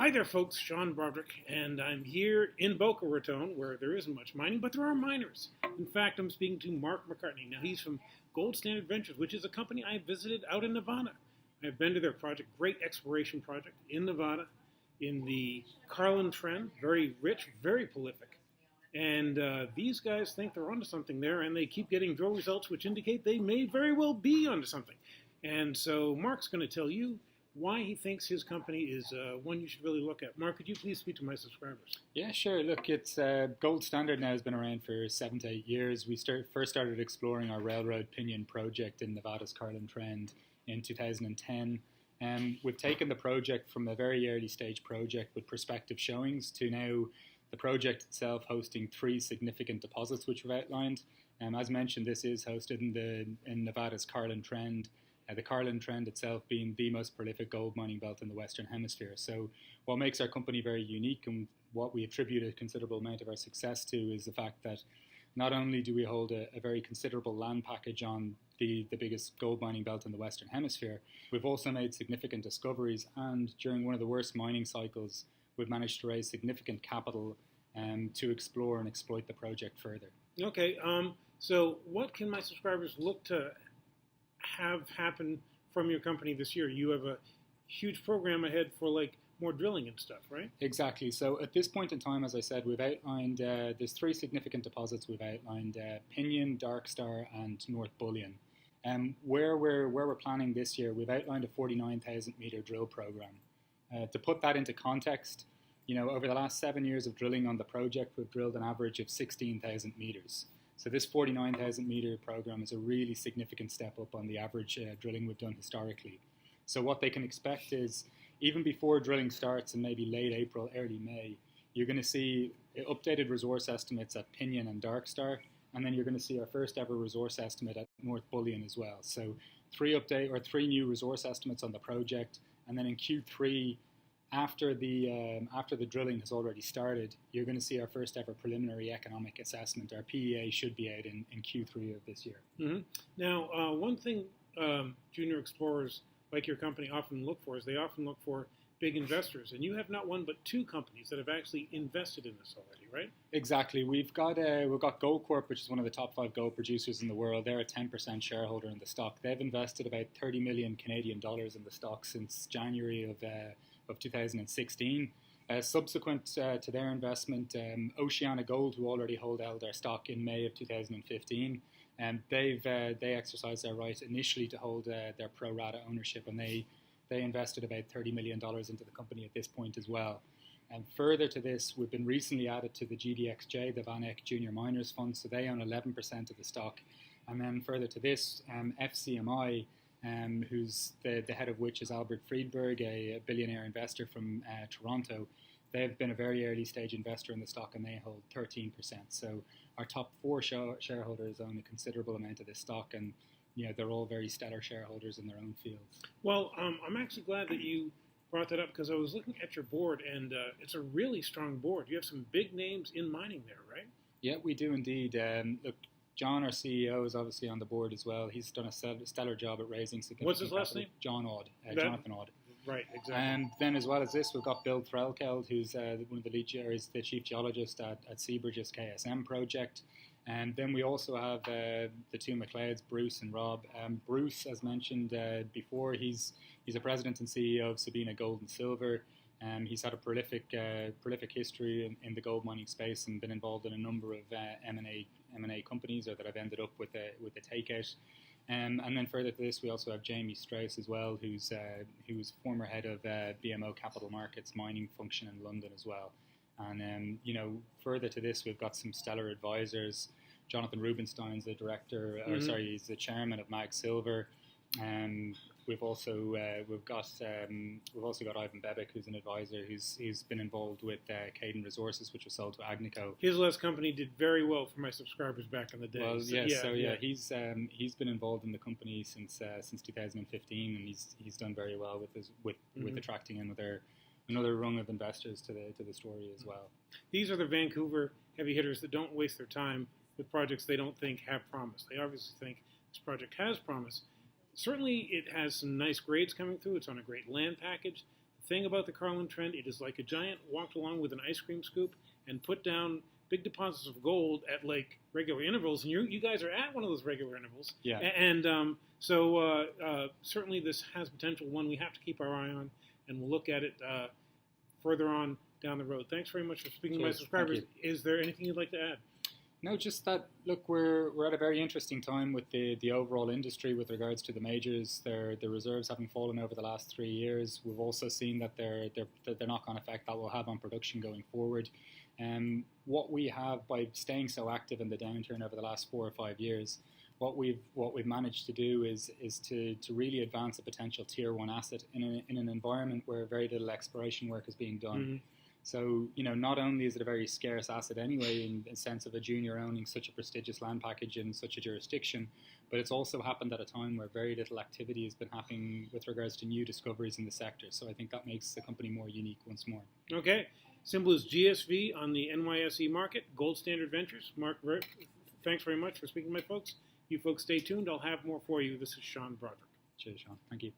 Hi there, folks. Sean Broderick, and I'm here in Boca Raton, where there isn't much mining, but there are miners. In fact, I'm speaking to Mark McCartney. Now, he's from Gold Standard Ventures, which is a company I visited out in Nevada. I've been to their project, great exploration project in Nevada, in the Carlin Trend, very rich, very prolific. And these guys think they're onto something there, and they keep getting drill results which indicate they may very well be onto something. And so Mark's going to tell you why he thinks his company is one you should really look at. Mark, could you please speak to my subscribers? Yeah, sure. Look, it's Gold Standard now has been around for 7 to 8 years. We first started exploring our railroad pinion project in Nevada's Carlin Trend in 2010. We've taken the project from a very early stage project with prospective showings to now the project itself hosting 3 significant deposits which we've outlined. As mentioned, this is hosted in Nevada's Carlin Trend. The Carlin Trend itself being the most prolific gold mining belt in the Western Hemisphere. So what makes our company very unique and what we attribute a considerable amount of our success to is the fact that not only do we hold a very considerable land package on the biggest gold mining belt in the Western Hemisphere, we've also made significant discoveries, and during one of the worst mining cycles, we've managed to raise significant capital to explore and exploit the project further. Okay, so what can my subscribers look to have happen from your company this year? You have a huge program ahead for more drilling and stuff, right? Exactly. So at this point in time, as I said, we've outlined there's 3 significant deposits. We've outlined Pinion, Dark Star, and North Bullion. Where we're planning this year, we've outlined a 49,000 meter drill program. To put that into context, over the last 7 years of drilling on the project, we've drilled an average of 16,000 meters. So this 49,000 meter program is a really significant step up on the average drilling we've done historically. So what they can expect is, even before drilling starts in maybe late April, early May, you're going to see updated resource estimates at Pinion and Dark Star, and then you're going to see our first ever resource estimate at North Bullion as well. So 3 new resource estimates on the project, and then in Q3, after the drilling has already started, you're going to see our first ever preliminary economic assessment. Our PEA should be out in Q3 of this year. Mm-hmm. Now, one thing junior explorers like your company often look for is they often look for big investors, and you have not one but 2 companies that have actually invested in this already, right? Exactly. We've got Goldcorp, which is one of the top 5 gold producers in the world. They're a 10% shareholder in the stock. They've invested about 30 million Canadian dollars in the stock since January of 2016. Subsequent to their investment, Oceana Gold, who already held our stock in May of 2015, they exercised their right initially to hold their pro rata ownership, and they invested about $30 million into the company at this point as well. And further to this, we've been recently added to the GDXJ, the Van Eck Junior Miners Fund, so they own 11% of the stock. And then further to this, FCMI, who's the head of which is Albert Friedberg, a billionaire investor from Toronto. They've been a very early stage investor in the stock, and they hold 13%. So our top 4 shareholders own a considerable amount of this stock, and they're all very stellar shareholders in their own fields. Well, I'm actually glad that you brought that up, because I was looking at your board, and it's a really strong board. You have some big names in mining there, right? Yeah, we do indeed. Look, John, our CEO, is obviously on the board as well. He's done a stellar job at raising significant What's his last name? John Odd, Jonathan Odd. Right, exactly. And then as well as this, we've got Bill Threlkeld, who's one of the the chief geologist at Seabridge's KSM project. And then we also have the 2 McLeods, Bruce and Rob. Bruce, as mentioned before, he's a president and CEO of Sabina Gold and Silver. He's had a prolific history in the gold mining space and been involved in a number of M&A companies that have ended up with a takeout. And then further to this, we also have Jamie Strauss as well, who's former head of BMO Capital Markets mining function in London as well. And further to this, we've got some stellar advisors. Jonathan Rubinstein's the director, he's the chairman of Mag Silver. We've also got Ivan Bebic, who's an advisor who's been involved with Caden Resources, which was sold to Agnico. His last company did very well for my subscribers back in the day. Well, he's been involved in the company since 2015, and he's done very well with attracting another rung of investors to the story as well. These are the Vancouver heavy hitters that don't waste their time with projects they don't think have promise. They obviously think this project has promise. Certainly, it has some nice grades coming through. It's on a great land package. thing about the Carlin Trend, it is like a giant walked along with an ice cream scoop and put down big deposits of gold at like regular intervals, and you guys are at one of those regular intervals. Yeah. And so certainly this has potential, one we have to keep our eye on, and we'll look at it further on down the road. Thanks very much for speaking to my subscribers. Is there anything you'd like to add? No, just that, look, we're at a very interesting time with the overall industry with regards to the majors. The reserves having fallen over the last 3 years. We've also seen that the knock-on effect that will have on production going forward. What we have, by staying so active in the downturn over the last 4 or 5 years, what we've managed to do is to really advance a potential tier 1 asset in an environment where very little exploration work is being done. Mm-hmm. So, not only is it a very scarce asset anyway in the sense of a junior owning such a prestigious land package in such a jurisdiction, but it's also happened at a time where very little activity has been happening with regards to new discoveries in the sector. So I think that makes the company more unique once more. Okay. Symbol is GSV on the NYSE market, Gold Standard Ventures. Mark, thanks very much for speaking to my folks. You folks stay tuned. I'll have more for you. This is Sean Broderick. Cheers, Sean. Thank you.